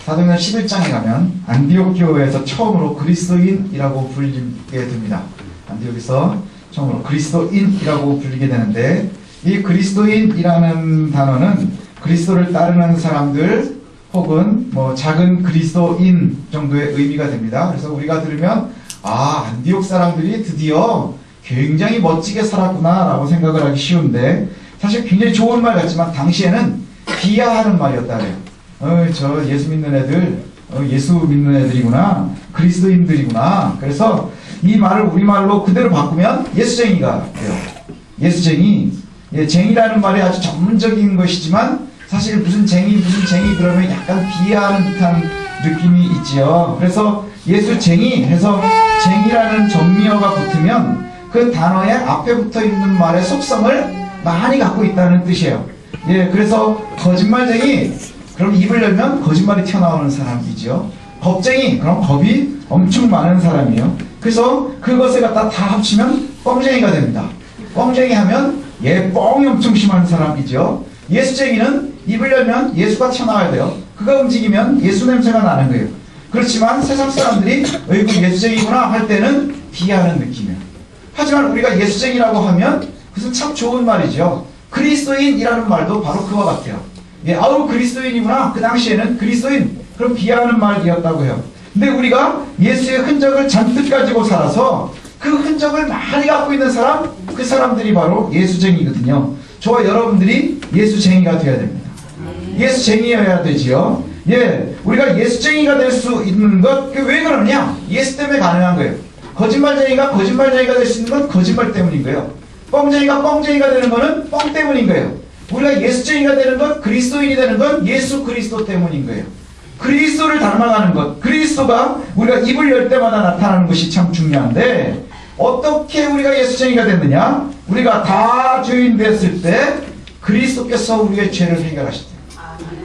사도행전 11장에 가면 안디옥 교회에서 처음으로 그리스도인이라고 불리게 됩니다. 안디옥에서 처음으로 그리스도인이라고 불리게 되는데, 이 그리스도인이라는 단어는 그리스도를 따르는 사람들 혹은 작은 그리스도인 정도의 의미가 됩니다. 그래서 우리가 들으면 안디옥 사람들이 드디어 굉장히 멋지게 살았구나 라고 생각을 하기 쉬운데, 사실 굉장히 좋은 말 같지만 당시에는 비하하는 말이었다 그래요. 저 예수 믿는 애들, 예수 믿는 애들이구나, 그리스도인들이구나. 그래서 이 말을 우리말로 그대로 바꾸면 예수쟁이가 돼요. 예수쟁이. 쟁이라는 말이 아주 전문적인 것이지만 사실 무슨 쟁이 그러면 약간 비하하는 듯한 느낌이 있지요. 그래서 예수쟁이 해서 쟁이라는 전미어가 붙으면 그 단어의 앞에 붙어 있는 말의 속성을 많이 갖고 있다는 뜻이에요. 그래서 거짓말쟁이, 그럼 입을 열면 거짓말이 튀어나오는 사람이죠. 겁쟁이, 그럼 겁이 엄청 많은 사람이에요. 그래서 그것을 갖다 다 합치면 뻥쟁이가 됩니다. 뻥쟁이 하면 뻥이 엄청 심한 사람이죠. 예수쟁이는 입을 열면 예수가 튀어나와야 돼요. 그가 움직이면 예수 냄새가 나는 거예요. 그렇지만 세상 사람들이 어이구 예수쟁이구나 할 때는 비하하는 느낌이에요. 하지만 우리가 예수쟁이라고 하면 그것은 참 좋은 말이죠. 그리스도인이라는 말도 바로 그와 같아요. 아우 그리스도인이구나. 그 당시에는 그리스도인, 그럼 비하하는 말이었다고 해요. 근데 우리가 예수의 흔적을 잔뜩 가지고 살아서 그 흔적을 많이 갖고 있는 사람, 그 사람들이 바로 예수쟁이거든요. 저와 여러분들이 예수쟁이가 되어야 됩니다. 예수쟁이여야 되지요. 우리가 예수쟁이가 될 수 있는 것, 왜 그러냐? 예수 때문에 가능한 거예요. 거짓말쟁이가 될 수 있는 건 거짓말 때문인 거예요. 뻥쟁이가 되는 거는 뻥 때문인 거예요. 우리가 예수쟁이가 되는 것, 그리스도인이 되는 건 예수 그리스도 때문인 거예요. 그리스도를 닮아가는 것, 그리스도가 우리가 입을 열 때마다 나타나는 것이 참 중요한데, 어떻게 우리가 예수쟁이가 됐느냐? 우리가 다 죄인 됐을 때 그리스도께서 우리의 죄를 해결하셨대요.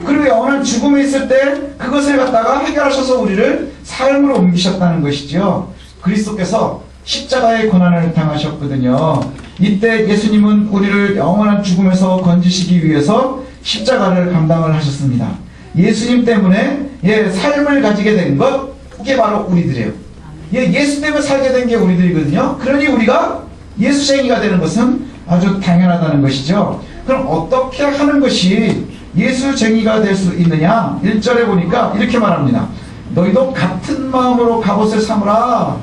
그리고 영원한 죽음에 있을 때 그것을 갖다가 해결하셔서 우리를 삶으로 옮기셨다는 것이죠. 그리스도께서 십자가의 고난을 당하셨거든요. 이때 예수님은 우리를 영원한 죽음에서 건지시기 위해서 십자가를 감당을 하셨습니다. 예수님 때문에 삶을 가지게 된 것, 그게 바로 우리들이에요. 예수 때문에 살게 된 게 우리들이거든요. 그러니 우리가 예수쟁이가 되는 것은 아주 당연하다는 것이죠. 그럼 어떻게 하는 것이 예수쟁이가 될 수 있느냐? 1절에 보니까 이렇게 말합니다. 너희도 같은 마음으로 갑옷을 삼으라.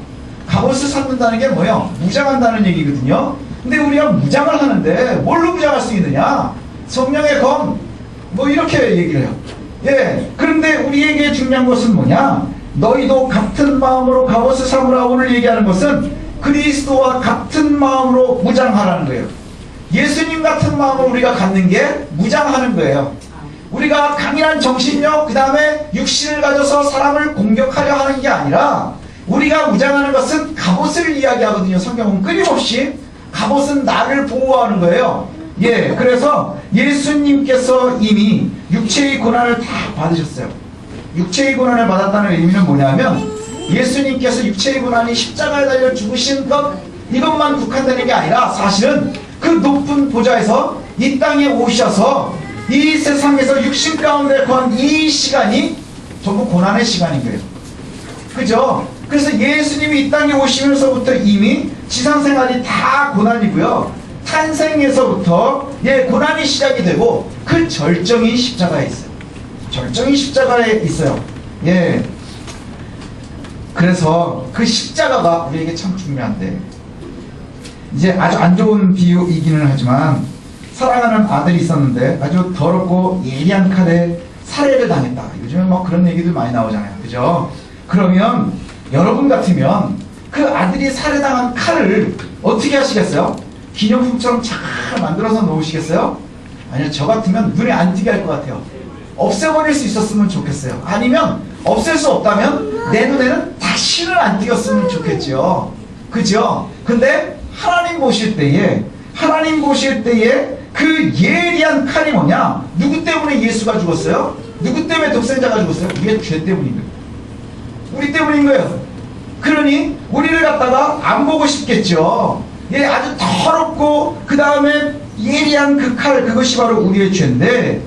갑옷을 삼는다는 게 뭐예요? 무장한다는 얘기거든요. 근데 우리가 무장을 하는데 뭘로 무장할 수 있느냐? 성령의 검, 이렇게 얘기를 해요. 그런데 우리에게 중요한 것은 뭐냐? 너희도 같은 마음으로 갑옷을 삼으라. 오늘 얘기하는 것은 그리스도와 같은 마음으로 무장하라는 거예요. 예수님 같은 마음을 우리가 갖는 게 무장하는 거예요. 우리가 강인한 정신력, 그 다음에 육신을 가져서 사람을 공격하려 하는 게 아니라, 우리가 무장하는 것은 갑옷을 이야기하거든요. 성경은 끊임없이 갑옷은 나를 보호하는 거예요. 그래서 예수님께서 이미 육체의 고난을 다 받으셨어요. 육체의 고난을 받았다는 의미는 뭐냐면, 예수님께서 육체의 고난이 십자가에 달려 죽으신 것, 이것만 국한되는 게 아니라 사실은 그 높은 보좌에서 이 땅에 오셔서 이 세상에서 육신 가운데 거한 이 시간이 전부 고난의 시간인 거예요. 그죠? 그래서 예수님이 이 땅에 오시면서부터 이미 지상생활이 다 고난이고요. 탄생에서부터 고난이 시작이 되고 그 절정이 십자가에 있어요. 절정이 십자가에 있어요. 그래서 그 십자가가 우리에게 참 중요한데, 이제 아주 안 좋은 비유이기는 하지만 사랑하는 아들이 있었는데 아주 더럽고 예리한 칼에 살해를 당했다. 요즘에 그런 얘기들 많이 나오잖아요. 그죠? 그러면 여러분 같으면 그 아들이 살해당한 칼을 어떻게 하시겠어요? 기념품처럼 잘 만들어서 놓으시겠어요? 아니요, 저 같으면 눈에 안 띄게 할 것 같아요. 없애버릴 수 있었으면 좋겠어요. 아니면 없앨 수 없다면 내 눈에는 다시는 안 띄었으면 좋겠죠. 그죠? 근데 하나님 보실 때에 그 예리한 칼이 뭐냐? 누구 때문에 예수가 죽었어요? 누구 때문에 독생자가 죽었어요? 우리의 죄 때문인 거예요. 우리 때문인 거예요. 그러니 우리를 갖다가 안 보고 싶겠죠. 아주 더럽고 그 다음에 예리한 그 칼, 그것이 바로 우리의 죄인데,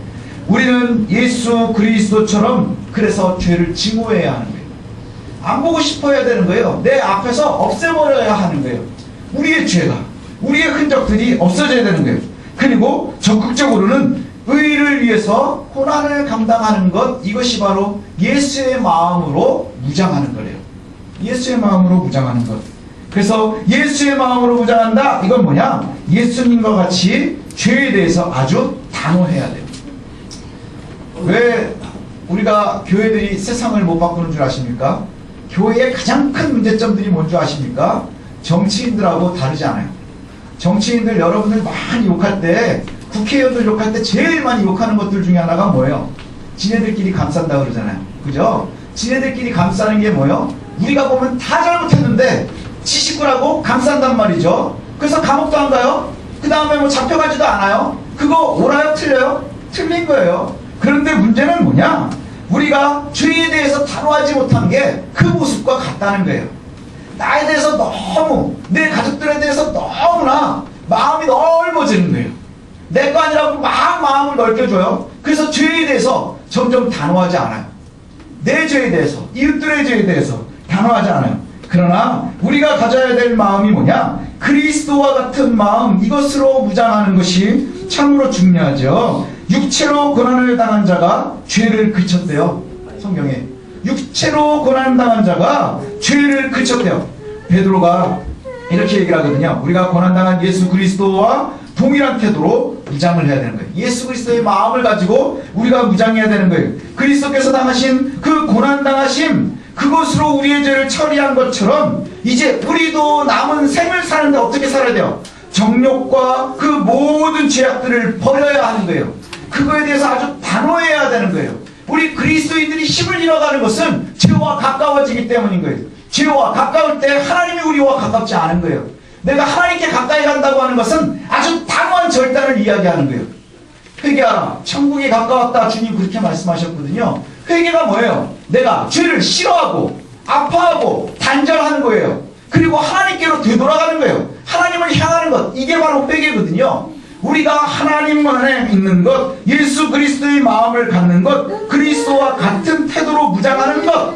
우리는 예수 그리스도처럼 그래서 죄를 증오해야 하는 거예요. 안 보고 싶어야 되는 거예요. 내 앞에서 없애버려야 하는 거예요. 우리의 죄가, 우리의 흔적들이 없어져야 되는 거예요. 그리고 적극적으로는 의를 위해서 고난을 감당하는 것, 이것이 바로 예수의 마음으로 무장하는 거래요. 예수의 마음으로 무장하는 것. 그래서 예수의 마음으로 무장한다, 이건 뭐냐? 예수님과 같이 죄에 대해서 아주 단호해야 돼요. 왜 우리가 교회들이 세상을 못 바꾸는 줄 아십니까? 교회의 가장 큰 문제점들이 뭔지 아십니까? 정치인들하고 다르지 않아요. 정치인들 여러분들 많이 욕할 때, 국회의원들 욕할 때 제일 많이 욕하는 것들 중에 하나가 뭐예요? 지네들끼리 감싼다 그러잖아요. 그죠? 지네들끼리 감싸는 게 뭐예요? 우리가 보면 다 잘못했는데 지식구라고 감싼단 말이죠. 그래서 감옥도 안 가요. 그 다음에 뭐 잡혀가지도 않아요. 그거 옳아요? 틀려요? 틀린 거예요. 그런데 문제는 뭐냐? 우리가 죄에 대해서 단호하지 못한 게 그 모습과 같다는 거예요. 나에 대해서 너무, 내 가족들에 대해서 너무나 마음이 넓어지는 거예요. 내 거 아니라고 막 마음을 넓혀줘요. 그래서 죄에 대해서 점점 단호하지 않아요. 내 죄에 대해서, 이웃들의 죄에 대해서 단호하지 않아요. 그러나 우리가 가져야 될 마음이 뭐냐? 그리스도와 같은 마음, 이것으로 무장하는 것이 참으로 중요하죠. 육체로 고난을 당한 자가 죄를 그쳤대요. 성경에. 육체로 고난 당한 자가 죄를 그쳤대요. 베드로가 이렇게 얘기를 하거든요. 우리가 고난당한 예수 그리스도와 동일한 태도로 무장을 해야 되는 거예요. 예수 그리스도의 마음을 가지고 우리가 무장해야 되는 거예요. 그리스도께서 당하신 그 고난당하심, 그것으로 우리의 죄를 처리한 것처럼 이제 우리도 남은 생을 사는데 어떻게 살아야 돼요? 정욕과 그 모든 죄악들을 버려야 하는 거예요. 그거에 대해서 아주 단호해야 되는 거예요. 우리 그리스도인들이 힘을 잃어가는 것은 죄와 가까워지기 때문인 거예요. 죄와 가까울 때 하나님이 우리와 가깝지 않은 거예요. 내가 하나님께 가까이 간다고 하는 것은 아주 단호한 절단을 이야기하는 거예요. 회개하라. 천국이 가까웠다. 주님 그렇게 말씀하셨거든요. 회개가 뭐예요? 내가 죄를 싫어하고 아파하고 단절하는 거예요. 그리고 하나님께로 되돌아가는 거예요. 하나님을 향하는 것. 이게 바로 회개거든요. 우리가 하나님 안에 있는 것, 예수 그리스도의 마음을 갖는 것, 그리스도와 같은 태도로 무장하는 것,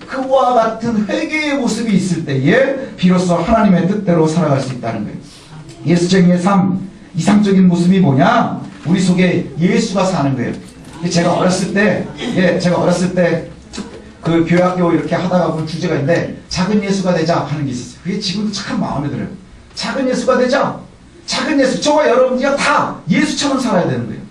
그와 같은 회개의 모습이 있을 때에 비로소 하나님의 뜻대로 살아갈 수 있다는 거예요. 예수쟁이의 삶, 이상적인 모습이 뭐냐? 우리 속에 예수가 사는 거예요. 제가 어렸을 때 그 교회학교 이렇게 하다가 본 주제가 있는데, 작은 예수가 되자 하는 게 있었어요. 그게 지금도 참 마음에 들어요. 작은 예수가 되자. 작은 예수, 저와 여러분들이 다 예수처럼 살아야 되는 거예요.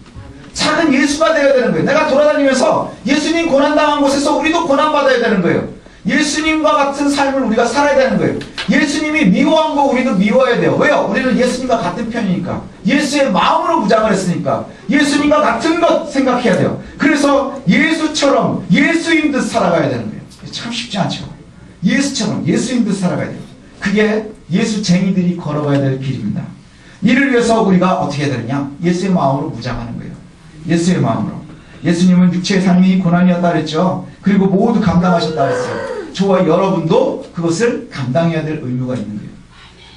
작은 예수가 되어야 되는 거예요. 내가 돌아다니면서 예수님 고난당한 곳에서 우리도 고난받아야 되는 거예요. 예수님과 같은 삶을 우리가 살아야 되는 거예요. 예수님이 미워한 거 우리도 미워해야 돼요. 왜요? 우리는 예수님과 같은 편이니까. 예수의 마음으로 무장을 했으니까. 예수님과 같은 것 생각해야 돼요. 그래서 예수처럼 예수인 듯 살아가야 되는 거예요. 참 쉽지 않죠. 예수처럼 예수인 듯 살아가야 돼요. 그게 예수쟁이들이 걸어가야 될 길입니다. 이를 위해서 우리가 어떻게 해야 되느냐? 예수의 마음으로 무장하는 거예요. 예수의 마음으로. 예수님은 육체의 삶이 고난이었다 그랬죠. 그리고 모두 감당하셨다 그랬어요. 저와 여러분도 그것을 감당해야 될 의무가 있는 거예요.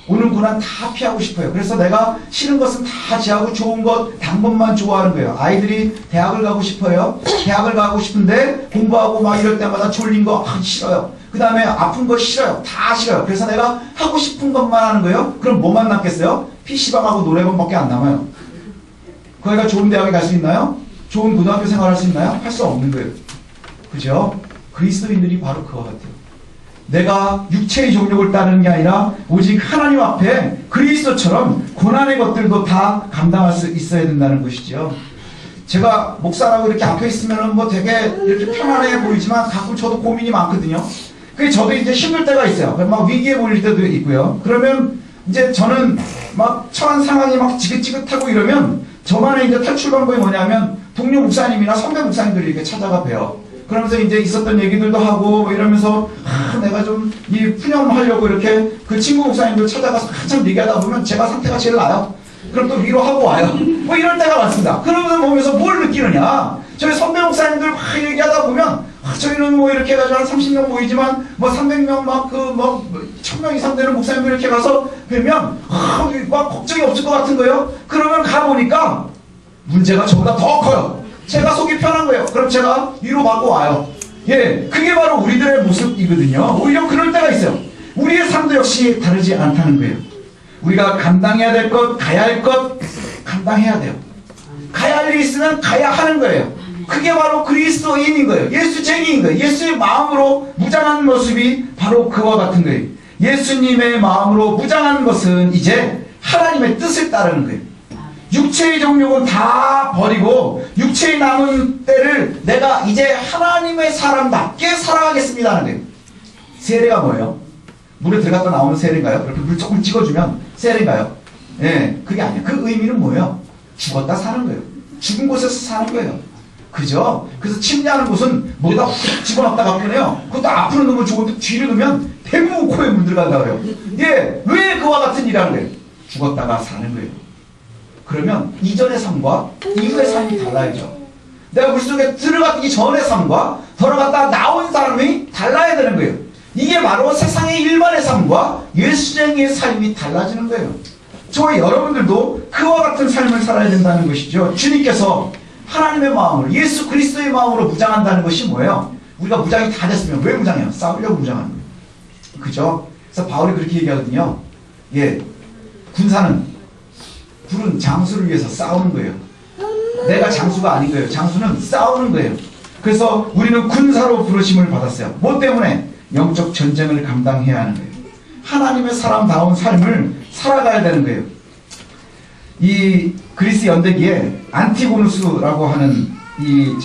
오는 고난 다 피하고 싶어요. 그래서 내가 싫은 것은 다 지하고 좋은 것, 단 것만 좋아하는 거예요. 아이들이 대학을 가고 싶어요. 대학을 가고 싶은데 공부하고 막 이럴 때마다 졸린 거 싫어요. 그 다음에 아픈 거 싫어요. 다 싫어요. 그래서 내가 하고 싶은 것만 하는 거예요. 그럼 뭐만 남겠어요? PC방하고 노래방밖에 안 남아요. 거기가 좋은 대학에 갈 수 있나요? 좋은 고등학교 생활할 수 있나요? 할 수 없는 거예요. 그죠? 그리스도인들이 바로 그와 같아요. 내가 육체의 정욕을 따르는 게 아니라 오직 하나님 앞에 그리스도처럼 고난의 것들도 다 감당할 수 있어야 된다는 것이죠. 제가 목사라고 이렇게 앞에 있으면 뭐 되게 이렇게 편안해 보이지만 가끔 저도 고민이 많거든요. 그래서 저도 이제 힘들 때가 있어요. 막 위기에 몰릴 때도 있고요. 그러면 이제 저는 막 처한 상황이 막 지긋지긋하고 이러면 저만의 이제 탈출 방법이 뭐냐면 동료 목사님이나 선배 목사님들이 이렇게 찾아가 봬요. 그러면서 이제 있었던 얘기들도 하고 이러면서 내가 좀 이 푸념하려고 이렇게 그 친구 목사님들 찾아가서 한참 얘기하다 보면 제가 상태가 제일 나아요. 그럼 또 위로하고 와요. 뭐 이럴 때가 많습니다. 그러면 보면서 뭘 느끼느냐? 저희 선배 목사님들 막 얘기하다 보면 저희는 뭐 이렇게 해가지고 한 30명 모이지만 뭐 300명 막 1000명 이상 되는 목사님들 이렇게 가서 뵈면 막 걱정이 없을 것 같은 거예요. 그러면 가보니까 문제가 저보다 더 커요. 제가 속이 편한 거예요. 그럼 제가 위로받고 와요. 예, 그게 바로 우리들의 모습이거든요. 오히려 그럴 때가 있어요. 우리의 삶도 역시 다르지 않다는 거예요. 우리가 감당해야 될 것, 가야 할 것 감당해야 돼요. 가야 할 일이 있으면 가야 하는 거예요. 그게 바로 그리스도인인 거예요. 예수쟁이인 거예요. 예수의 마음으로 무장한 모습이 바로 그와 같은 거예요. 예수님의 마음으로 무장하는 것은 이제 하나님의 뜻을 따르는 거예요. 육체의 정욕은 다 버리고 육체의 남은 때를 내가 이제 하나님의 사람답게 살아가겠습니다 하는 거예요. 세례가 뭐예요? 물에 들어갔다 나오는 세례인가요? 이렇게 물 조금 찍어주면 세례인가요? 예, 그게 아니에요. 그 의미는 뭐예요? 죽었다 사는 거예요. 죽은 곳에서 사는 거예요. 그죠? 그래서 침례하는 곳은 물에다 훅 집어넣었다가 꺼내요. 그것도 앞으로 넣으면 좋은데 뒤로 넣으면 대부분 코에 물 들어간다고 해요. 예, 왜 그와 같은 일을 하는 거예요? 죽었다가 사는 거예요. 그러면 이전의 삶과 이후의 삶이 달라야죠. 내가 물속에 들어가기 전의 삶과 들어갔다가 나온 사람이 달라야 되는 거예요. 이게 바로 세상의 일반의 삶과 예수쟁이의 삶이 달라지는 거예요. 저와 여러분들도 그와 같은 삶을 살아야 된다는 것이죠. 주님께서 하나님의 마음으로, 예수 그리스도의 마음으로 무장한다는 것이 뭐예요? 우리가 무장이 다 됐으면 왜 무장해요? 싸우려고 무장하는 거예요. 그죠? 그래서 바울이 그렇게 얘기하거든요. 예, 군사는 불은 장수를 위해서 싸우는 거예요. 내가 장수가 아닌 거예요. 장수는 싸우는 거예요. 그래서 우리는 군사로 부르심을 받았어요. 뭐 때문에? 영적 전쟁을 감당해야 하는 거예요. 하나님의 사람다운 삶을 살아가야 되는 거예요. 이 그리스 연대기에 안티고누스라고 하는 이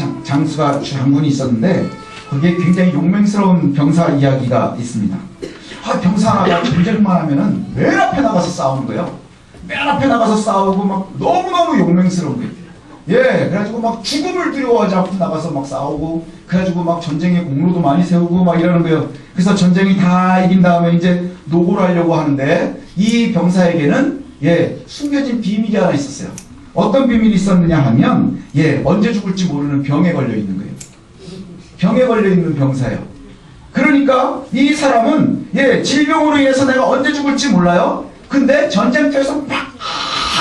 장군이 있었는데 거기에 굉장히 용맹스러운 병사 이야기가 있습니다. 병사 하나가 전쟁만 하면은 맨 앞에 나가서 싸우는 거예요. 맨 앞에 나가서 싸우고 막 너무너무 용맹스러운 거예요. 예, 그래가지고 막 죽음을 두려워하지 않고 나가서 막 싸우고, 그래가지고 막 전쟁에 공로도 많이 세우고 막 이러는 거예요. 그래서 전쟁이 다 이긴 다음에 이제 노고를 하려고 하는데, 이 병사에게는, 예, 숨겨진 비밀이 하나 있었어요. 어떤 비밀이 있었느냐 하면, 예, 언제 죽을지 모르는 병에 걸려 있는 거예요. 병에 걸려 있는 병사예요. 그러니까 이 사람은, 예, 질병으로 인해서 내가 언제 죽을지 몰라요. 근데 전쟁터에서 막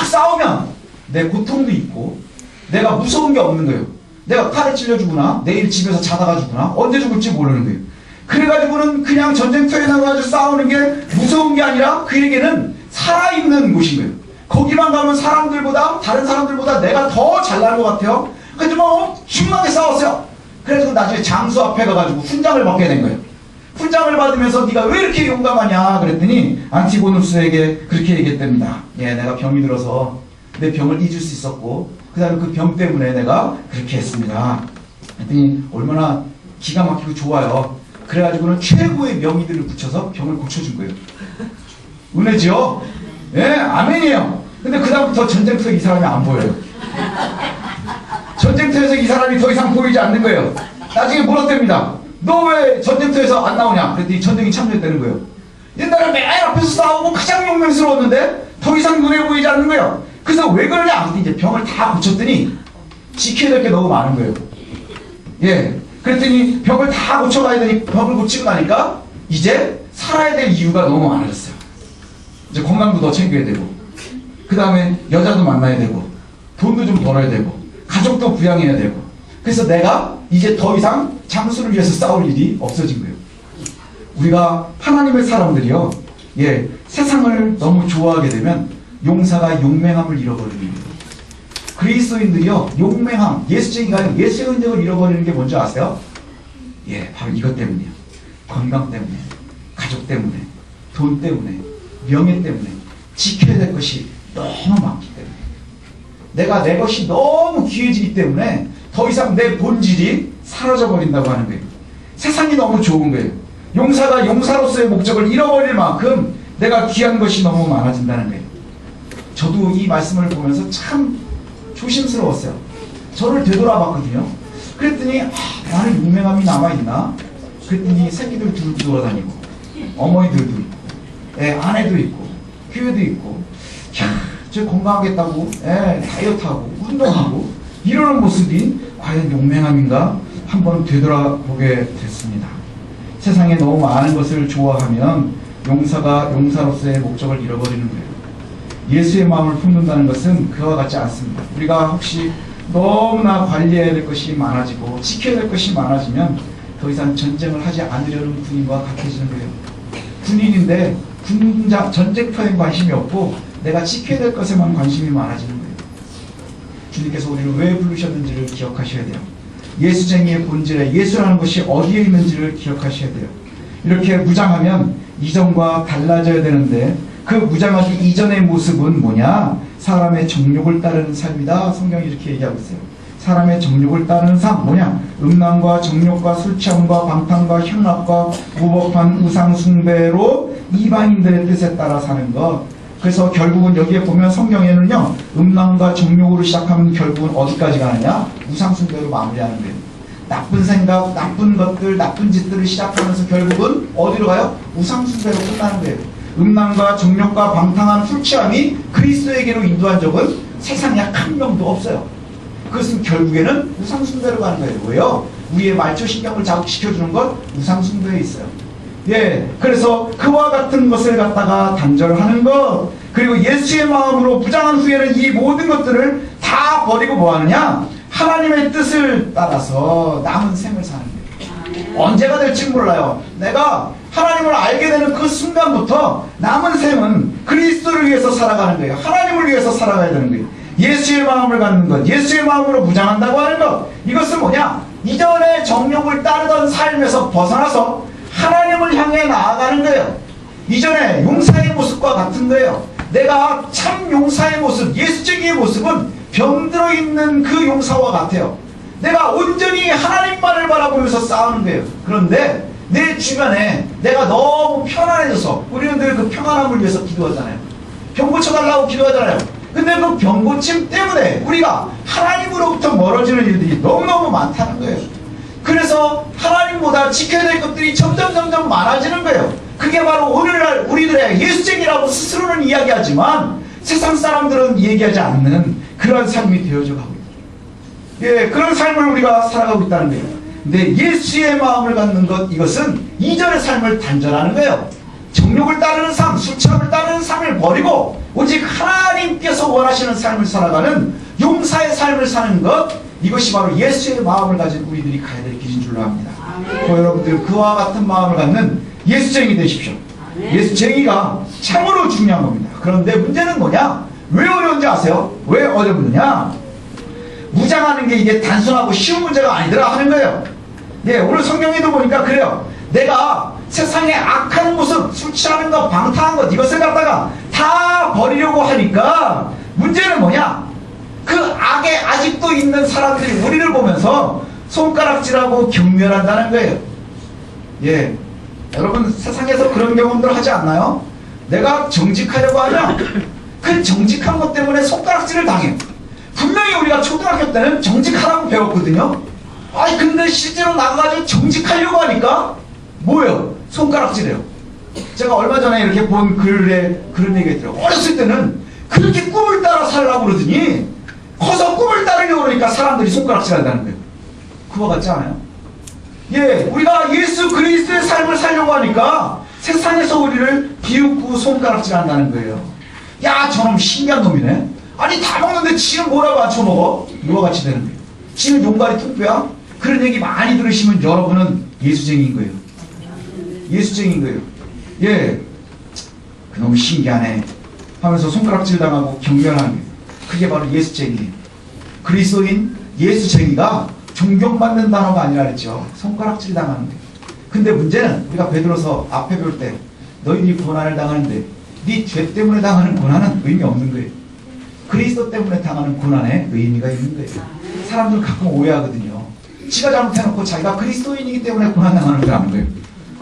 싸우면 내 고통도 있고, 내가 무서운 게 없는 거예요. 내가 칼에 찔려 죽으나, 내일 집에서 자다가 죽으나, 언제 죽을지 모르는 거예요. 그래가지고는 그냥 전쟁터에 나가서 싸우는 게 무서운 게 아니라 그에게는 살아있는 곳인 거예요. 거기만 가면 사람들보다, 다른 사람들보다 내가 더 잘나는 것 같아요. 그래서 막 엄청나게 싸웠어요. 그래서 나중에 장수 앞에 가가지고 훈장을 받게 된 거예요. 훈장을 받으면서 네가 왜 이렇게 용감하냐 그랬더니 안티고누스에게 그렇게 얘기했답니다. 예, 내가 병이 들어서 내 병을 잊을 수 있었고, 그 다음에 그 병 때문에 내가 그렇게 했습니다. 그랬더니 얼마나 기가 막히고 좋아요. 그래가지고는 최고의 명의들을 붙여서 병을 고쳐준 거예요. 은혜죠? 예, 아멘이에요. 근데 그 다음부터 전쟁터에 이 사람이 안 보여요. 전쟁터에서 이 사람이 더 이상 보이지 않는 거예요. 나중에 물었답니다. 너 왜 전쟁터에서 안 나오냐? 그랬더니 전쟁이 참전되는 거예요. 옛날에 맨 앞에서 싸우고 가장 용맹스러웠는데 더 이상 눈에 보이지 않는 거예요. 그래서 왜 그러냐? 그때 이제 병을 다 고쳤더니 지켜야 될 게 너무 많은 거예요. 예. 그랬더니 병을 다 고쳐가야 되니 병을 고치고 나니까 이제 살아야 될 이유가 너무 많아졌어요. 이제 건강도 더 챙겨야 되고, 그 다음에 여자도 만나야 되고, 돈도 좀 벌어야 되고, 가족도 부양해야 되고, 그래서 내가 이제 더 이상 장수를 위해서 싸울 일이 없어진 거예요. 우리가 하나님의 사람들이요, 예, 세상을 너무 좋아하게 되면 용사가 용맹함을 잃어버리는 거예요. 그리스도인들이요, 용맹함, 예수쟁이가 아니라 예수의 흔적을 잃어버리는 게 뭔지 아세요? 예, 바로 이것 때문이에요. 건강 때문에, 가족 때문에, 돈 때문에, 명예 때문에, 지켜야 될 것이 너무 많기 때문에, 내가 내 것이 너무 귀해지기 때문에 더 이상 내 본질이 사라져버린다고 하는 거예요. 세상이 너무 좋은 거예요. 용사가 용사로서의 목적을 잃어버릴 만큼 내가 귀한 것이 너무 많아진다는 거예요. 저도 이 말씀을 보면서 참 조심스러웠어요. 저를 되돌아봤거든요. 그랬더니 나는 유명함이 남아있나? 그랬더니 새끼들 둘 돌아다니고, 어머니들도 있고, 아내도 있고, 교회도 있고, 저 건강하겠다고, 다이어트하고 운동하고 이러는 모습이 과연 용맹함인가? 한번 되돌아보게 됐습니다. 세상에 너무 많은 것을 좋아하면 용사가 용사로서의 목적을 잃어버리는 거예요. 예수의 마음을 품는다는 것은 그와 같지 않습니다. 우리가 혹시 너무나 관리해야 될 것이 많아지고 지켜야 될 것이 많아지면 더 이상 전쟁을 하지 않으려는 군인과 같아지는 거예요. 군인인데 전쟁터에 관심이 없고 내가 지켜야 될 것에만 관심이 많아지는 거예요. 주님께서 우리를 왜 부르셨는지를 기억하셔야 돼요. 예수쟁이의 본질에 예수라는 것이 어디에 있는지를 기억하셔야 돼요. 이렇게 무장하면 이전과 달라져야 되는데 그 무장하기 이전의 모습은 뭐냐? 사람의 정욕을 따르는 삶이다. 성경이 이렇게 얘기하고 있어요. 사람의 정욕을 따르는 삶 뭐냐? 음란과 정욕과 술 취함과 방탕과 향락과 무법한 우상 숭배로 이방인들의 뜻에 따라 사는 것. 그래서 결국은 여기에 보면 성경에는요, 음란과 정욕으로 시작하면 결국은 어디까지 가느냐? 우상 숭배로 마무리하는 거예요. 나쁜 생각, 나쁜 것들, 나쁜 짓들을 시작하면서 결국은 어디로 가요? 우상 숭배로 끝나는 거예요. 음란과 정욕과 방탕한 술 취함이 그리스도에게로 인도한 적은 세상에 한 명도 없어요. 그것은 결국에는 우상 숭배로 가는 거예요. 왜요? 우리의 말초신경을 자극시켜주는 것 우상 숭배에 있어요. 예, 그래서 그와 같은 것을 갖다가 단절하는 것, 그리고 예수의 마음으로 무장한 후에는 이 모든 것들을 다 버리고 뭐 하느냐? 하나님의 뜻을 따라서 남은 생을 사는 거예요. 언제가 될지 몰라요. 내가 하나님을 알게 되는 그 순간부터 남은 생은 그리스도를 위해서 살아가는 거예요. 하나님을 위해서 살아가야 되는 거예요. 예수의 마음을 갖는 것, 예수의 마음으로 무장한다고 하는 것, 이것은 뭐냐? 이전에 정욕을 따르던 삶에서 벗어나서 하나님을 향해 나아가는 거예요. 이전에 용사의 모습과 같은 거예요. 내가 참 용사의 모습, 예수적인 모습은 병들어 있는 그 용사와 같아요. 내가 온전히 하나님만을 바라보면서 싸우는 거예요. 그런데 내 주변에 내가 너무 편안해져서, 우리는 늘 그 평안함을 위해서 기도하잖아요. 병 고쳐달라고 기도하잖아요. 근데 그 병 고침 때문에 우리가 하나님으로부터 멀어지는 일들이 너무너무 많다는 거예요. 그래서 하나님보다 지켜야 될 것들이 점점 많아지는 거예요. 그게 바로 오늘날 우리들의 예수쟁이라고 스스로는 이야기하지만 세상 사람들은 얘기하지 않는 그런 삶이 되어져 가고 있어요. 예, 그런 삶을 우리가 살아가고 있다는 거예요. 근데 예수의 마음을 갖는 것, 이것은 이전의 삶을 단절하는 거예요. 정욕을 따르는 삶, 술취함을 따르는 삶을 버리고 오직 하나님께서 원하시는 삶을 살아가는 용사의 삶을 사는 것, 이것이 바로 예수의 마음을 가진 우리들이 가야 될 길인 줄로 압니다. 여러분들 그와 같은 마음을 갖는 예수쟁이 되십시오. 예수쟁이가 참으로 중요한 겁니다. 그런데 문제는 뭐냐? 왜 어려운지 아세요? 왜 어렵느냐? 무장하는 게 이게 단순하고 쉬운 문제가 아니더라 하는 거예요. 예, 오늘 성경에도 보니까 그래요. 내가 세상의 악한 모습, 술 취하는 것, 방탕한 것, 이것을 갖다가 다 버리려고 하니까 문제는 뭐냐? 그 악에 아직도 있는 사람들이 우리를 보면서 손가락질하고 경멸한다는 거예요. 예, 여러분 세상에서 그런 경험들 하지 않나요? 내가 정직하려고 하면 그 정직한 것 때문에 손가락질을 당해요. 분명히 우리가 초등학교 때는 정직하라고 배웠거든요. 아니 근데 실제로 나가가지고 정직하려고 하니까 뭐예요? 손가락질해요. 제가 얼마 전에 이렇게 본 글에 그런 얘기가 있더라고요. 어렸을 때는 그렇게 꿈을 따라 살라고 그러더니 커서 꿈을 따르려고 그러니까 사람들이 손가락질 한다는 거예요. 그거 같지 않아요? 예, 우리가 예수 그리스도의 삶을 살려고 하니까 세상에서 우리를 비웃고 손가락질 한다는 거예요. 야, 저놈 신기한 놈이네. 아니 다 먹는데 지는 뭐라고 안 쳐먹어? 이와 같이 되는 거예요. 지는 용가리 통뼈야? 그런 얘기 많이 들으시면 여러분은 예수쟁이인 거예요. 예수쟁이인 거예요. 예, 그놈 신기하네 하면서 손가락질 당하고 경멸하는 거예요. 그게 바로 예수쟁이에요. 그리스도인 예수쟁이가 존경받는 단어가 아니라 그랬죠. 손가락질 당하는 거예요. 근데 문제는 우리가 베드로서 앞에 배울 때 너희들이 고난을 당하는데 네 죄 때문에 당하는 고난은 의미 없는 거예요. 그리스도 때문에 당하는 고난에 의미가 있는 거예요. 사람들 가끔 오해하거든요. 지가 잘못해놓고 자기가 그리스도인이기 때문에 고난당하는 줄 아는 거예요.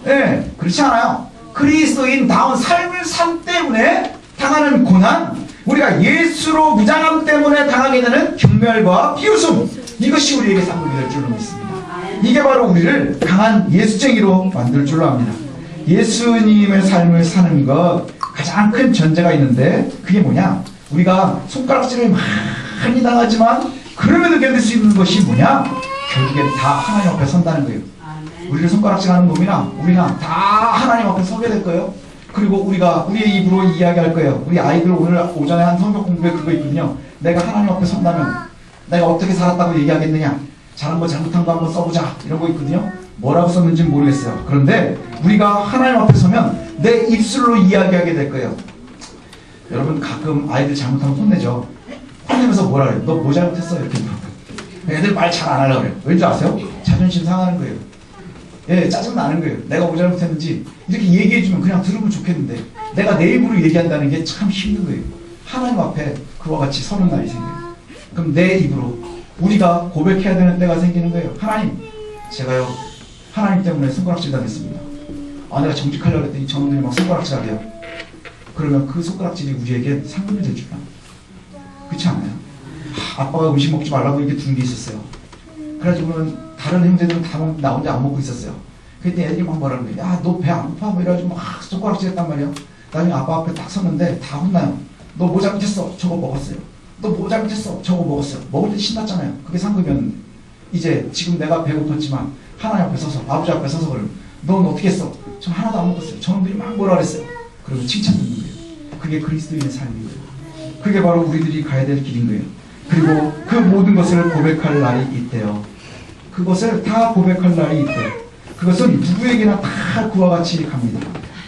네, 그렇지 않아요. 그리스도인다운 삶을 산 때문에 당하는 고난, 우리가 예수로 무장함 때문에 당하게 되는 경멸과 비웃음, 이것이 우리에게 상급이 될 줄로 믿습니다. 이게 바로 우리를 강한 예수쟁이로 만들 줄로 압니다. 예수님의 삶을 사는 것, 가장 큰 전제가 있는데 그게 뭐냐? 우리가 손가락질을 많이 당하지만 그럼에도 견딜 수 있는 것이 뭐냐? 결국엔 다 하나님 앞에 선다는 거예요. 우리를 손가락질하는 놈이나 우리나 다 하나님 앞에 서게 될 거예요. 그리고 우리가 우리의 입으로 이야기할 거예요. 우리 아이들 오늘 오전에 한 성경 공부에 그거 있거든요. 내가 하나님 앞에 선다면 내가 어떻게 살았다고 얘기하겠느냐? 잘한 거 잘못한 거 한번 써보자. 이런 거 있거든요. 뭐라고 썼는지 모르겠어요. 그런데 우리가 하나님 앞에 서면 내 입술로 이야기하게 될 거예요. 여러분 가끔 아이들 잘못하면 혼내죠. 혼내면서 뭐라 그래요? 너 뭐 잘못했어? 이렇게 물어봐요. 애들 말 잘 안 하려고 그래요. 왠지 아세요? 자존심 상하는 거예요. 예, 짜증 나는 거예요. 내가 뭐 잘못했는지 이렇게 얘기해주면 그냥 들으면 좋겠는데 내가 내 입으로 얘기한다는 게 참 힘든 거예요. 하나님 앞에 그와 같이 서는 날이 생겨요. 그럼 내 입으로 우리가 고백해야 되는 때가 생기는 거예요. 하나님, 제가요 하나님 때문에 손가락질 당했습니다. 내가 정직하려고 했더니 저놈들이 막 손가락질 하래요. 그러면 그 손가락질이 우리에게 상금이 될 줄 알아요. 그렇지 않아요? 아빠가 음식 먹지 말라고 이렇게 둔 게 있었어요. 그래가지고는 다른 형제들은 다 나 혼자 안 먹고 있었어요. 그때 애들이 막 뭐라는 거예요. 야, 너 배 안 고파? 뭐 이래가지고 막 손가락질 했단 말이야. 나중에 아빠 앞에 딱 섰는데 다 혼나요. 너 뭐 잘못했어? 저거 먹었어요. 너 뭐 잘못했어? 저거 먹었어요. 먹을 때 신났잖아요. 그게 상금이었는데 이제 지금 내가 배고팠지만 하나님 앞에 서서 아버지 앞에 서서 그러면 넌 어떻게 했어? 저 하나도 안 먹었어요. 저놈들이 막 뭐라 그랬어요. 그러면 칭찬 듣는 거예요. 그게 그리스도인의 삶이에요. 그게 바로 우리들이 가야 될 길인 거예요. 그리고 그 모든 것을 고백할 날이 있대요. 그것을 다 고백할 날이 있대요. 그것은 누구에게나 다 그와 같이 갑니다.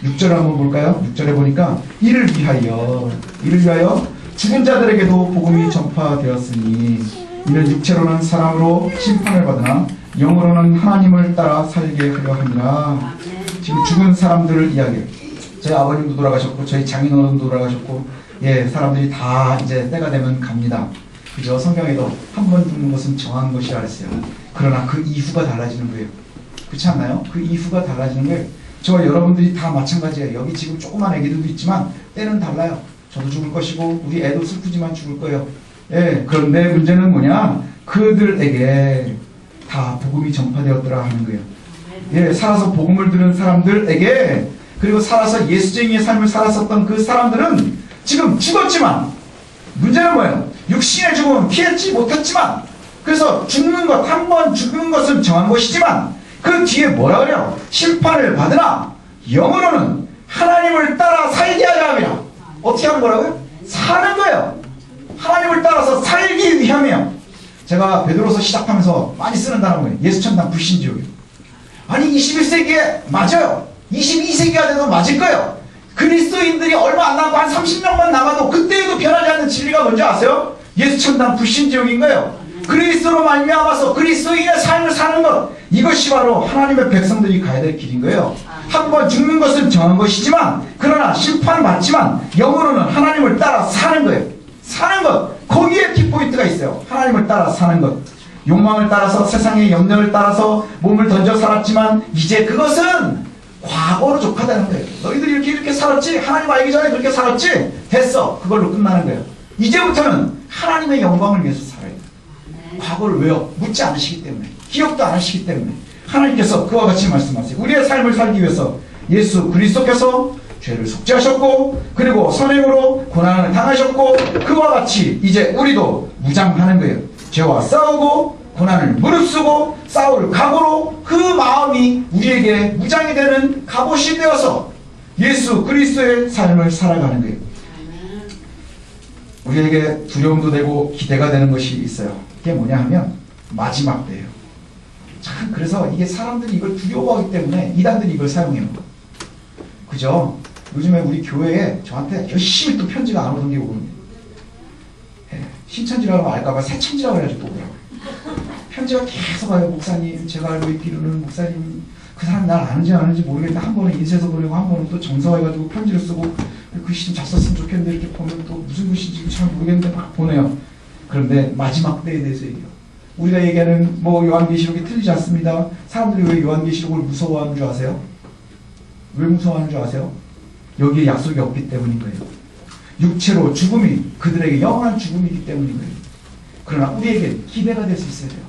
6절 한번 볼까요? 6절에 보니까 이를 위하여 죽은 자들에게도 복음이 전파되었으니 이는 육체로는 사람으로 심판을 받으나 영으로는 하나님을 따라 살게 하려 함이라. 지금 죽은 사람들을 이야기해요. 저희 아버님도 돌아가셨고 저희 장인어른도 돌아가셨고 사람들이 다 이제 때가 되면 갑니다. 그죠? 성경에도 한 번 죽는 것은 정한 것이라 그랬어요. 그러나 그 이후가 달라지는 거예요. 그렇지 않나요? 그 이후가 달라지는 거예요. 저와 여러분들이 다 마찬가지예요. 여기 지금 조그만 애기들도 있지만 때는 달라요. 저도 죽을 것이고 우리 애도 슬프지만 죽을 거예요. 그런데 문제는 뭐냐? 그들에게 다 복음이 전파되었더라 하는 거예요. 살아서 복음을 들은 사람들에게, 그리고 살아서 예수쟁이의 삶을 살았었던 그 사람들은 지금 죽었지만 문제는 뭐예요? 육신의 죽음은 피했지 못했지만, 그래서 죽는 것, 한 번 죽는 것은 정한 것이지만 그 뒤에 뭐라 그래요? 심판을 받으나 영으로는 하나님을 따라 살게 하려 함이라. 어떻게 하는 거라고요? 사는 거예요. 하나님을 따라서 살기 위함이에요. 제가 베드로서 시작하면서 많이 쓰는 단어는 예수천당 불신지옥이에요. 아니 21세기에 맞아요. 22세기가 돼도 맞을 거예요. 그리스도인들이 얼마 안 남고 한 30명만 남아도 그때에도 변하지 않는 진리가 뭔지 아세요? 예수천당 불신지옥인 거예요. 그리스도로 말미암아서 그리스도인의 삶을 사는 것, 이것이 바로 하나님의 백성들이 가야 될 길인 거예요. 한 번 죽는 것은 정한 것이지만, 그러나 심판을 받지만 영으로는 하나님을 따라 사는 거예요. 사는 것, 거기에 키포인트가 있어요. 하나님을 따라 사는 것. 욕망을 따라서, 세상의 염려를 따라서 몸을 던져 살았지만 이제 그것은 과거로 족하다는 거예요. 너희들이 이렇게 살았지? 하나님 알기 전에 그렇게 살았지? 됐어. 그걸로 끝나는 거예요. 이제부터는 하나님의 영광을 위해서 살아야 돼요. 과거를 왜요? 묻지 않으시기 때문에, 기억도 안 하시기 때문에 하나님께서 그와 같이 말씀하세요. 우리의 삶을 살기 위해서 예수 그리스도께서 죄를 속죄하셨고, 그리고 선행으로 고난을 당하셨고, 그와 같이 이제 우리도 무장하는 거예요. 죄와 싸우고 고난을 무릅쓰고 싸울 각오로 그 마음이 우리에게 무장이 되는 갑옷이 되어서 예수 그리스도의 삶을 살아가는 거예요. 우리에게 두려움도 되고 기대가 되는 것이 있어요. 그게 뭐냐 하면 마지막 때예요. 참, 그래서 이게 사람들이 이걸 두려워하기 때문에 이단들이 이걸 사용해요. 그죠? 요즘에 우리 교회에 저한테 열심히 또 편지가 안 오던 게 오거든요. 신천지라고 알까봐 새천지라고 해가지고 오더라고요. 편지가 계속 와요. 목사님, 제가 알고 있기로는 목사님, 그 사람 날 아는지 안 아는지 모르겠는데 한 번은 인쇄해서 보내고 한 번은 또 정서해가지고 편지를 쓰고 글씨 좀 잘 썼으면 좋겠는데 이렇게 보면 또 무슨 글씨인지 잘 모르겠는데 막 보내요. 그런데 마지막 때에 대해서 얘기해요. 우리가 얘기하는 뭐 요한계시록이 틀리지 않습니다. 사람들이 왜 요한계시록을 무서워하는 줄 아세요? 왜 무서워하는 줄 아세요? 여기에 약속이 없기 때문인 거예요. 육체로 죽음이 그들에게 영원한 죽음이기 때문인 거예요. 그러나 우리에게 기대가 될 수 있어야 돼요.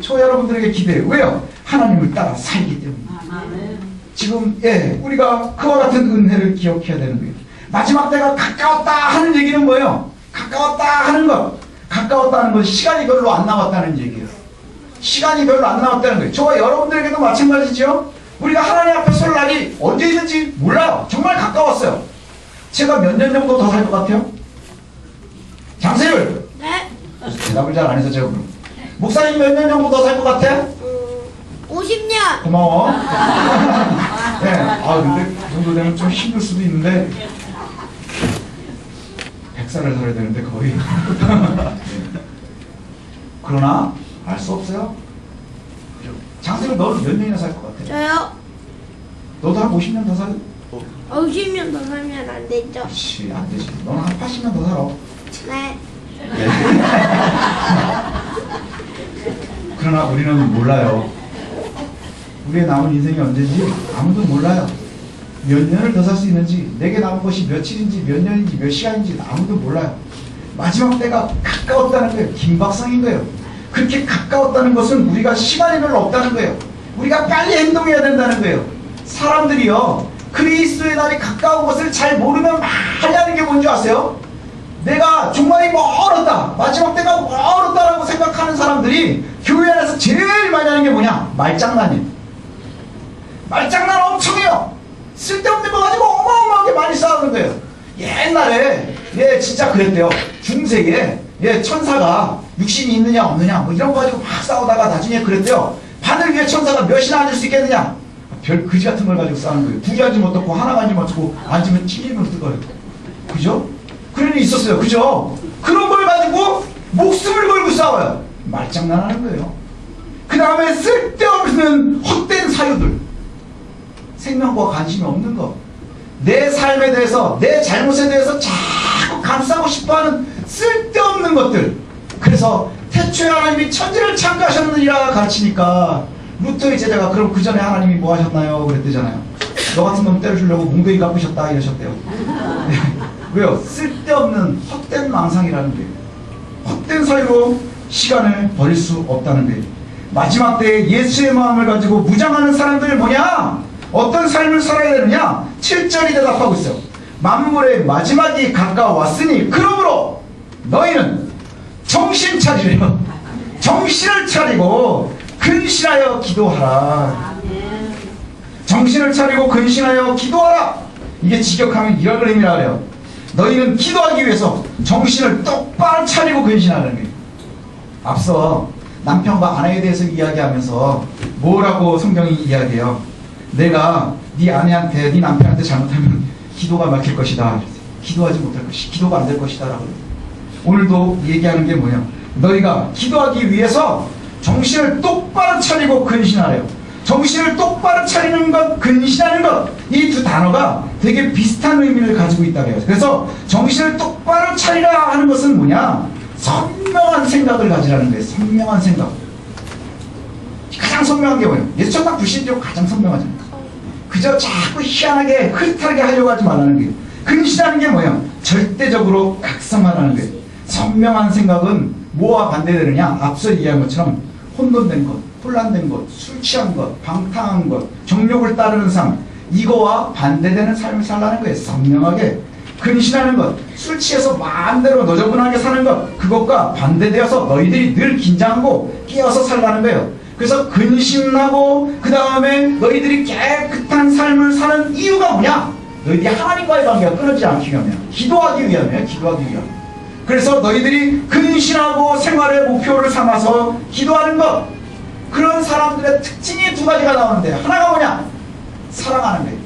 저 여러분들에게 기대해요. 왜요? 하나님을 따라 살기 때문에. 지금 우리가 그와 같은 은혜를 기억해야 되는 거예요. 마지막 때가 가까웠다 하는 얘기는 뭐예요? 가까웠다 하는 것. 가까웠다는 건 시간이 별로 안 남았다는 얘기예요. 시간이 별로 안 남았다는 거예요. 저와 여러분들에게도 마찬가지죠. 우리가 하나님 앞에 설 날이 언제 있는지 몰라요. 정말 가까웠어요. 제가 몇 년 정도 더 살 것 같아요? 장세율. 네. 대답을 잘 안 해서 제가 물어. 목사님 몇 년 정도 더 살 것 같아? 50년. 고마워. 네, 근데 그 정도 되면 좀 힘들 수도 있는데 100살을 살아야 되는데 거의. 그러나 알 수 없어요. 장생은 너는 몇 년이나 살 것 같아? 저요? 너도 한 50년 더 살? 50년 더 살면 안 되죠? 그렇지, 안 되지. 너는 한 80년 더 살아. 네. 그러나 우리는 몰라요. 우리의 남은 인생이 언제인지 아무도 몰라요. 몇 년을 더 살 수 있는지, 내게 남은 것이 며칠인지, 몇 년인지, 몇 시간인지 아무도 몰라요. 마지막 때가 가까웠다는 거예요. 긴박성인 거예요. 그렇게 가까웠다는 것은 우리가 시간이 별로 없다는 거예요. 우리가 빨리 행동해야 된다는 거예요. 사람들이요, 그리스도의 날이 가까운 것을 잘 모르면 많이 하는 게 뭔지 아세요? 내가 종말이 멀었다, 마지막 때가 멀었다라고 생각하는 사람들이 교회 안에서 제일 많이 하는 게 뭐냐? 말장난이에요. 말장난 엄청 해요. 쓸데없는 거 가지고 어마어마하게 많이 싸우는 거예요. 옛날에 진짜 그랬대요. 중세기에 천사가 육신이 있느냐 없느냐 뭐 이런 거 가지고 막 싸우다가 나중에 그랬대요. 바늘 위에 천사가 몇이나 앉을 수 있겠느냐? 별 그지 같은 걸 가지고 싸우는 거예요. 둘이 앉으면 어떻고 하나가 앉으면 어떻고, 앉으면 찔리면 뜨거워요. 그죠? 그런 일이 있었어요. 그죠? 그런 걸 가지고 목숨을 걸고 싸워요. 말장난하는 거예요. 그 다음에 쓸데없는 헛된 사유들, 생명과 관심이 없는 거, 내 삶에 대해서, 내 잘못에 대해서 자꾸 감싸고 싶어하는 쓸데없는 것들. 그래서 태초에 하나님이 천지를 창조하셨느니라 가르치니까 루터의 제자가 그럼 그 전에 하나님이 뭐 하셨나요? 그랬대잖아요. 너 같은 놈 때려주려고 몽둥이 갚으셨다 이러셨대요. 네. 왜요? 쓸데없는 헛된 망상이라는 거예요. 헛된 사유로 시간을 버릴 수 없다는 거예요. 마지막 때에 예수의 마음을 가지고 무장하는 사람들 뭐냐? 어떤 삶을 살아야 되느냐? 7절이 대답하고 있어요. 만물의 마지막이 가까웠으니 그러므로 너희는 정신 차리려. 정신을 차리고 근신하여 기도하라. 정신을 차리고 근신하여 기도하라. 이게 직역하면 이런 의미라 그래요. 너희는 기도하기 위해서 정신을 똑바로 차리고 근신하라는 거예요. 앞서 남편과 아내에 대해서 이야기하면서 뭐라고 성경이 이야기해요? 내가 네 아내한테, 네 남편한테 잘못하면 기도가 막힐 것이다. 기도하지 못할 것이다. 기도가 안 될 것이다. 라고. 오늘도 얘기하는 게 뭐냐? 너희가 기도하기 위해서 정신을 똑바로 차리고 근신하래요. 정신을 똑바로 차리는 것, 근신하는 것, 이 두 단어가 되게 비슷한 의미를 가지고 있다고 해요. 그래서 정신을 똑바로 차리라 하는 것은 뭐냐? 선명한 생각을 가지라는 거예요. 선명한 생각. 가장 선명한 게 뭐예요? 예수 천당 불신자로 가장 선명하잖아요. 그저 자꾸 희한하게 흐릿하게 하려고 하지 말라는 거예요. 근신하는 게 뭐예요? 절대적으로 각성하라는 거예요. 선명한 생각은 뭐와 반대되느냐? 앞서 이야기한 것처럼 혼돈된 것, 혼란된 것, 술 취한 것, 방탕한 것, 정욕을 따르는 삶, 이거와 반대되는 삶을 살라는 거예요. 선명하게. 근신하는 것, 술 취해서 마음대로 너저분하게 사는 것, 그것과 반대되어서 너희들이 늘 긴장하고 끼어서 살라는 거예요. 그래서 근신하고 그 다음에 너희들이 깨끗한 삶을 사는 이유가 뭐냐? 너희들이 하나님과의 관계가 끊어지지 않기 위함이야. 기도하기 위함이야. 기도하기 위함. 그래서 너희들이 근신하고 생활의 목표를 삼아서 기도하는 것. 그런 사람들의 특징이 두 가지가 나오는데, 하나가 뭐냐? 사랑하는 거예요.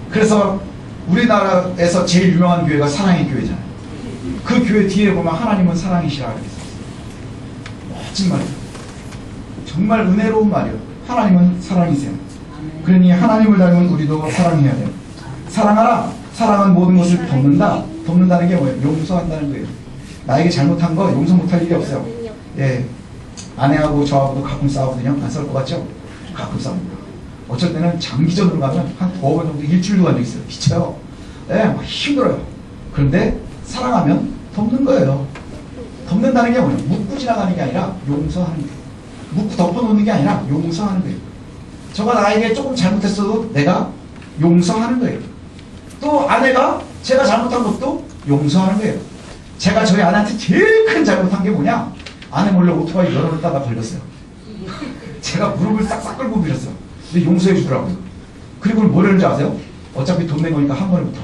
그래서 우리나라에서 제일 유명한 교회가 사랑의 교회잖아요. 그 교회 뒤에 보면 하나님은 사랑이시라 그랬어요. 멋진 말이에요. 정말 은혜로운 말이에요. 하나님은 사랑이세요. 그러니 하나님을 닮은 우리도 사랑해야 돼요. 사랑하라. 사랑은 모든 것을 덮는다. 덮는다는 게 뭐예요? 용서한다는 거예요. 나에게 잘못한 거 용서 못할 일이 없어요. 예, 아내하고 저하고도 가끔 싸우거든요. 안 싸울 것 같죠? 가끔 싸웁니다. 어쩔 때는 장기전으로 가면 한 5번 정도 일주일도 간 적 있어요. 미쳐요. 예, 막 힘들어요. 그런데 사랑하면 덮는 거예요. 덮는다는 게 뭐예요? 묻고 지나가는 게 아니라 용서하는 거예요. 묻고 덮어놓는 게 아니라 용서하는 거예요. 저가 나에게 조금 잘못했어도 내가 용서하는 거예요. 또 아내가 제가 잘못한 것도 용서하는 거예요. 제가 저희 아내한테 제일 큰 잘못한 게 뭐냐? 아내 몰래 오토바이 열어를 따다 걸렸어요. 제가 무릎을 싹싹 끌고 밀었어요. 근데 용서해 주더라고요. 그리고 뭐라는지 아세요? 어차피 돈 낸 거니까 한 번에 붙어.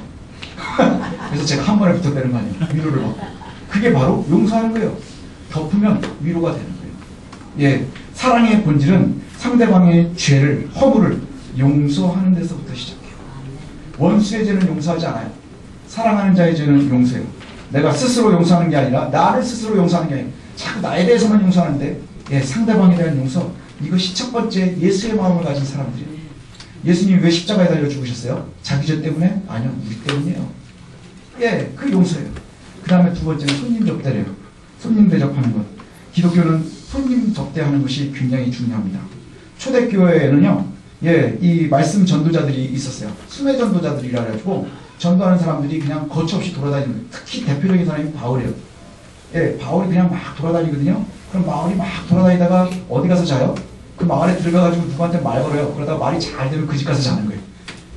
그래서 제가 한 번에 붙었다는 거 아니에요. 위로를 받고. 그게 바로 용서하는 거예요. 덮으면 위로가 되는 거예요. 예, 사랑의 본질은 상대방의 죄를, 허물을 용서하는 데서부터 시작해요. 원수의 죄는 용서하지 않아요. 사랑하는 자의 죄는 용서해요. 내가 스스로 용서하는 게 아니라 나를 스스로 용서하는 게 아니라 자꾸 나에 대해서만 용서하는데, 예, 상대방에 대한 용서, 이것이 첫 번째 예수의 마음을 가진 사람들이에요. 예수님이 왜 십자가에 달려 죽으셨어요? 자기 죄 때문에? 아니요, 우리 때문이에요. 예, 그 용서예요. 그 다음에 두 번째는 손님 접대래요. 손님 대접하는 것. 기독교는 손님 접대하는 것이 굉장히 중요합니다. 초대교회에는요, 예, 이 말씀 전도자들이 있었어요. 수매 전도자들이라 해가지고 전도하는 사람들이 그냥 거처없이 돌아다니는 거예요. 특히 대표적인 사람이 바울이에요. 예, 바울이 그냥 막 돌아다니거든요. 그럼 바울이 막 돌아다니다가 어디 가서 자요? 그 마을에 들어가가지고 누구한테 말 걸어요. 그러다가 말이 잘 되면 그 집 가서 자는 거예요.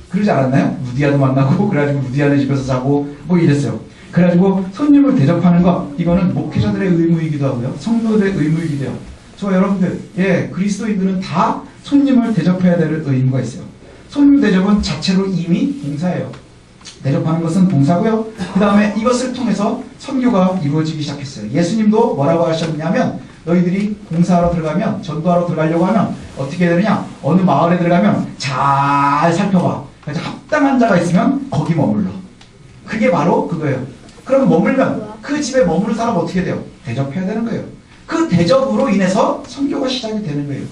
그러지 않았나요? 루디아도 만나고 그래가지고 루디아네 집에서 자고 뭐 이랬어요. 그래가지고 손님을 대접하는 거, 이거는 목회자들의 의무이기도 하고요, 성도들의 의무이기도 해요. 저 여러분들, 예, 그리스도인들은 다 손님을 대접해야 될 의무가 있어요. 손님 대접은 자체로 이미 봉사예요. 대접하는 것은 봉사고요. 그 다음에 이것을 통해서 선교가 이루어지기 시작했어요. 예수님도 뭐라고 하셨냐면, 너희들이 봉사하러 들어가면, 전도하러 들어가려고 하면 어떻게 해야 되느냐? 어느 마을에 들어가면 잘 살펴봐. 그래서 합당한 자가 있으면 거기 머물러. 그게 바로 그거예요. 그럼 머물면 그 집에 머무는 사람 어떻게 돼요? 대접해야 되는 거예요. 그 대접으로 인해서 선교가 시작이 되는 거예요.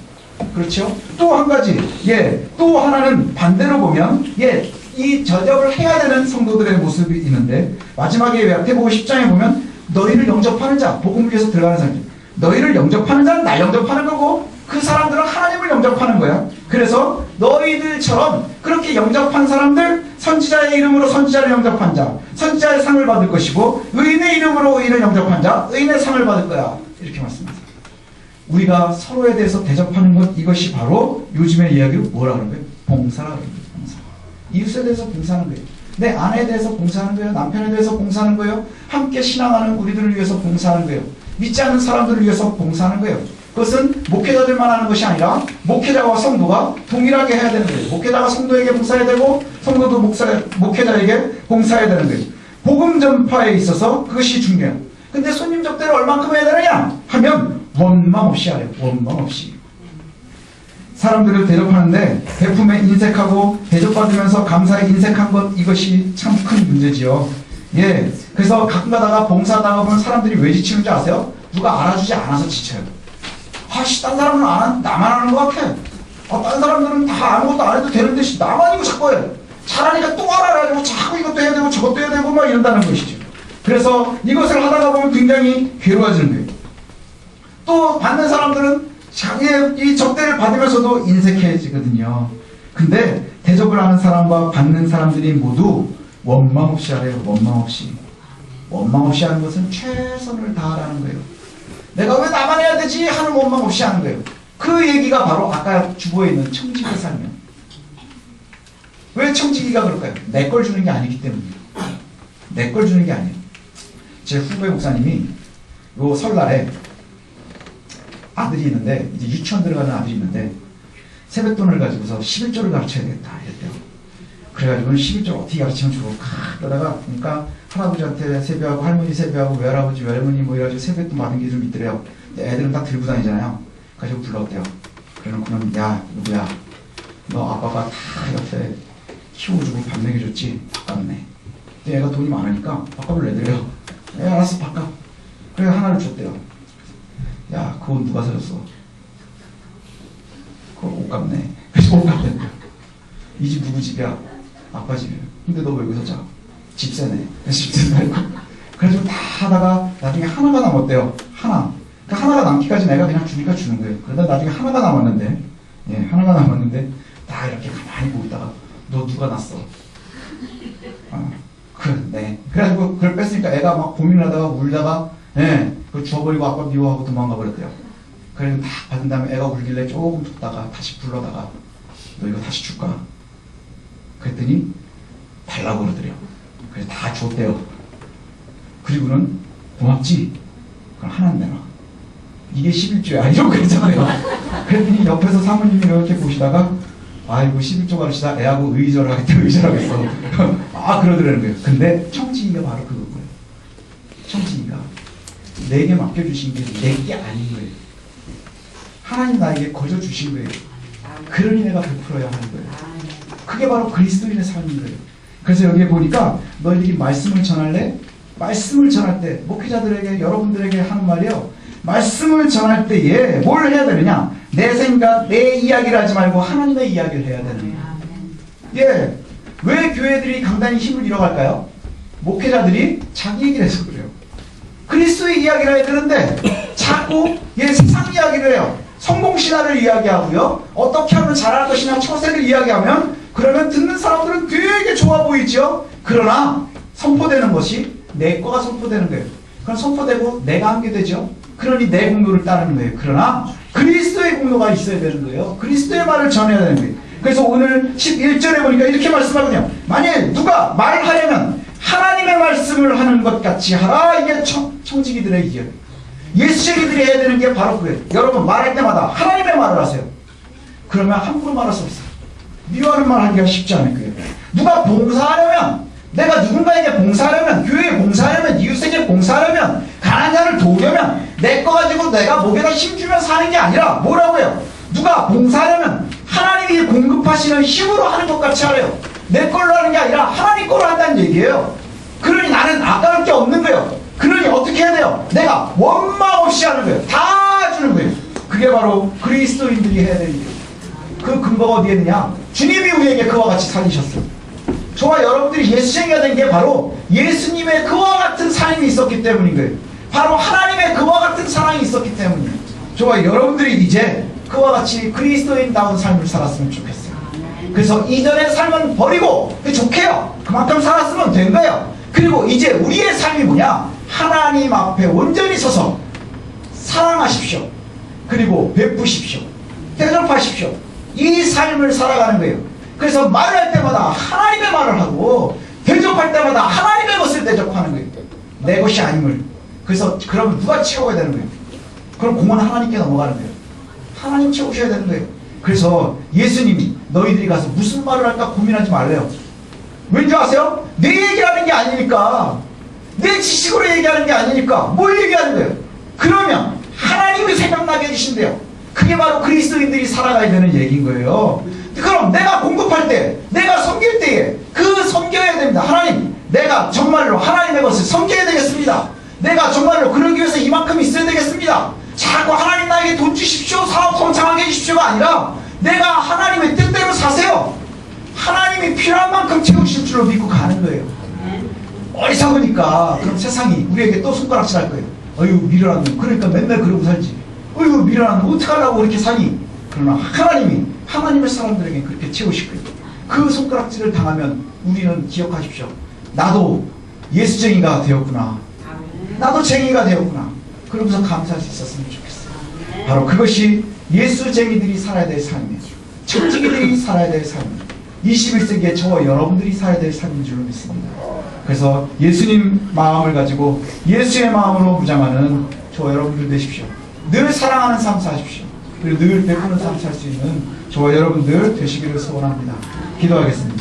그렇죠? 또 한 가지, 예, 또 하나는 반대로 보면, 예, 이 대접을 해야 되는 성도들의 모습이 있는데, 마지막에 마태복음 10장에 보면 너희를 영접하는 자, 복음을 위해서 들어가는 사람들, 너희를 영접하는 자는 날 영접하는 거고 그 사람들은 하나님을 영접하는 거야. 그래서 너희들처럼 그렇게 영접한 사람들, 선지자의 이름으로 선지자를 영접한 자, 선지자의 상을 받을 것이고, 의인의 이름으로 의인을 영접한 자, 의인의 상을 받을 거야. 이렇게 말씀합니다. 우리가 서로에 대해서 대접하는 것, 이것이 바로 요즘의 이야기로 뭐라 그러는 거예요? 봉사라 그러는 거예요. 봉사. 이웃에 대해서 봉사하는 거예요. 내 아내에 대해서 봉사하는 거예요. 남편에 대해서 봉사하는 거예요. 함께 신앙하는 우리들을 위해서 봉사하는 거예요. 믿지 않는 사람들을 위해서 봉사하는 거예요. 그것은 목회자들만 하는 것이 아니라 목회자와 성도가 동일하게 해야 되는 거예요. 목회자가 성도에게 봉사해야 되고 성도도 목회자에게 봉사해야 되는 거예요. 복음 전파에 있어서 그것이 중요해요. 근데 손님 접대를 얼만큼 해야 되느냐 하면 원망 없이 하래요. 원망 없이. 사람들을 대접하는데 베품에 인색하고 대접받으면서 감사에 인색한 것, 이것이 참 큰 문제지요. 예, 그래서 가끔 가다가 봉사하다가 보면 사람들이 왜 지치는지 아세요? 누가 알아주지 않아서 지쳐요. 아씨, 딴 사람은 나만 하는 것 같아. 딴 사람들은 다 아무것도 안 해도 되는데 나만 이거 자꾸 해. 잘하니까 또 알아가지고 자꾸 이것도 해야 되고 저것도 해야 되고 막 이런다는 것이죠. 그래서 이것을 하다가 보면 굉장히 괴로워지는 거예요. 또 받는 사람들은 자기의 이 접대를 받으면서도 인색해지거든요. 근데 대접을 하는 사람과 받는 사람들이 모두 원망 없이 하래요. 원망 없이. 원망 없이 하는 것은 최선을 다하라는 거예요. 내가 왜 나만 해야 되지? 하는 원망 없이 하는 거예요. 그 얘기가 바로 아까 주보에 있는 청지기 삶이에요. 왜 청지기가 그럴까요? 내 걸 주는 게 아니기 때문이에요. 내 걸 주는 게 아니에요. 제 후배 목사님이 요 설날에 아들이 있는데, 이제 유치원 들어가는 아들이 있는데, 세뱃돈을 가지고서 11조를 가르쳐야 되겠다 이랬대요. 그래가지고 11조를 어떻게 가르치면 좋을까 그러다가 보니까 할아버지한테 세배하고 할머니 세배하고 외할아버지 외할머니 뭐 이래가지고 세뱃돈 받은 게 좀 있더래요. 애들은 다 들고 다니잖아요. 가지고 불렀대요. 그래놓고는, 야 누구야, 너 아빠가 다 옆에 키워주고 밥 먹여줬지? 바꿨네. 근데 애가 돈이 많으니까 밥값을 내드려요. 알았어 바꿔. 그래 하나를 줬대요. 야 그건 누가 사줬어? 그건 옷 값네. 그래서 옷 값네. 이 집 누구 집이야? 아빠 집이에요. 근데 너 왜 여기서 자? 집세네. 집세 말고. 그래가지고 다 하다가 나중에 하나가 남았대요. 하나. 그 하나가 남기까지 내가 그냥 주니까 주는 거예요. 그러다 나중에 하나가 남았는데, 예, 하나가 남았는데 다 이렇게 가만히 보고 있다가 너 누가 났어? 네. 그래가지고 그걸 뺐으니까 애가 막 고민을 하다가 울다가, 예, 그걸 주워버리고 아빠 미워하고 도망가 버렸대요. 그래서 다 받은 다음에 애가 울길래 조금 뒀다가 다시 불러다가 너 이거 다시 줄까? 그랬더니 달라고 그러더래요. 그래서 다 줬대요. 그리고는 고맙지? 그럼 하나는 내놔. 이게 11조야. 이러고 그랬잖아요. 그랬더니 옆에서 사모님이 이렇게 보시다가 아이고 11조 가르치다 애하고 의절을 하겠다. 의절하겠어. 그러더라는 거예요. 근데 청지기가 바로 그거예요. 청지기가. 내게 맡겨주신 게 내 게 아닌 거예요. 하나님 나에게 거저 주신 거예요. 그러니 내가 베풀어야 하는 거예요. 그게 바로 그리스도인의 삶인 거예요. 그래서 여기에 보니까 너희들이 말씀을 전할래? 말씀을 전할 때 목회자들에게 여러분들에게 하는 말이요. 말씀을 전할 때에 뭘 해야 되느냐? 내 생각, 내 이야기를 하지 말고 하나님의 이야기를 해야 되는 거예요. 예, 왜 교회들이 강단히 힘을 잃어갈까요? 목회자들이 자기 얘기를 해서 그래요. 그리스도의 이야기를 해야 되는데 자꾸 세상 이야기를 해요. 성공 신화를 이야기하고요. 어떻게 하면 잘할 것이냐 처세를 이야기하면 그러면 듣는 사람들은 되게 좋아 보이죠. 그러나 선포되는 것이 내 거가 선포되는 거예요. 그럼 선포되고 내가 한 게 되죠. 그러니 내 공로를 따르는 거예요. 그러나 그리스도의 공로가 있어야 되는 거예요. 그리스도의 말을 전해야 되는 거예요. 그래서 오늘 11절에 보니까 이렇게 말씀하거든요. 만일 누가 말하려면 하나님의 말씀을 하는 것 같이 하라. 이게 청지기들의 이야기. 예수쟁이들이 해야 되는 게 바로 그거예요. 여러분 말할 때마다 하나님의 말을 하세요. 그러면 함부로 말할 수 없어요. 미워하는 말 하기가 쉽지 않을 거예요. 누가 봉사하려면 내가 누군가에게 봉사하려면 교회에 봉사하려면 이웃에게 봉사하려면 가난한 자를 도우려면 내 거 가지고 내가 목에다 힘주면 사는 게 아니라 뭐라고요? 누가 봉사하려면 하나님이 공급하시는 힘으로 하는 것 같이 하래요. 내 걸로 하는 게 아니라 하나님 걸로 한다는 얘기예요. 그러니 나는 아까울 게 없는 거예요. 그러니 어떻게 해야 돼요? 내가 원망 없이 하는 거예요. 다 주는 거예요. 그게 바로 그리스도인들이 해야 되는 거예요. 그 근거가 어디에 있느냐? 주님이 우리에게 그와 같이 살리셨어요. 저와 여러분들이 예수쟁이가 된 게 바로 예수님의 그와 같은 삶이 있었기 때문인 거예요. 바로 하나님의 그와 같은 사랑이 있었기 때문이에요. 저와 여러분들이 이제 그와 같이 그리스도인다운 삶을 살았으면 좋겠어요. 그래서 이전의 삶은 버리고 좋게요. 그만큼 살았으면 된 거예요. 그리고 이제 우리의 삶이 뭐냐? 하나님 앞에 온전히 서서 사랑하십시오. 그리고 베푸십시오. 대접하십시오. 이 삶을 살아가는 거예요. 그래서 말할 때마다 하나님의 말을 하고 대접할 때마다 하나님의 것을 대접하는 거예요. 내 것이 아님을. 그래서 그러면 누가 채워야 되는 거예요? 그럼 공은 하나님께 넘어가는 거예요. 하나님 채우셔야 되는 거예요. 그래서 예수님이 너희들이 가서 무슨 말을 할까 고민하지 말래요. 왠지 아세요? 내 얘기하는 게 아니니까. 내 지식으로 얘기하는 게 아니니까. 뭘 얘기하는 거예요? 그러면 하나님이 생각나게 해주신대요. 그게 바로 그리스도인들이 살아가야 되는 얘기인 거예요. 그럼 내가 공급할 때, 내가 섬길 때에 그 섬겨야 됩니다. 하나님, 내가 정말로 하나님의 것을 섬겨야 되겠습니다. 내가 정말로 그러기 위해서 이만큼 있어야 되겠습니다. 자꾸 하나님 나에게 돈 주십시오, 사업 성장하게 해주십시오가 아니라 내가 하나님의 뜻대로 사세요. 하나님이 필요한 만큼 채우실 줄로 믿고 가는 거예요. 어리석으니까 그럼 세상이 우리에게 또 손가락질 할 거예요. 어휴 미련한 놈, 그러니까 맨날 그러고 살지. 어휴 미련한 놈, 어떡하려고 그렇게 사니. 그러나 하나님이 하나님의 사람들에게 그렇게 채우실 거예요. 그 손가락질을 당하면 우리는 기억하십시오. 나도 예수쟁이가 되었구나. 나도 쟁이가 되었구나. 그러면서 감사할 수 있었으면 좋겠어요. 바로 그것이 예수쟁이들이 살아야 될 삶이에요. 청지기들이 살아야 될 삶이에요. 21세기에 저와 여러분들이 살아야 될 삶인 줄로 믿습니다. 그래서 예수님 마음을 가지고 예수의 마음으로 무장하는 저와 여러분들 되십시오. 늘 사랑하는 삶 사십시오. 그리고 늘 베푸는 삶 살 수 있는 저와 여러분들 되시기를 소원합니다. 기도하겠습니다.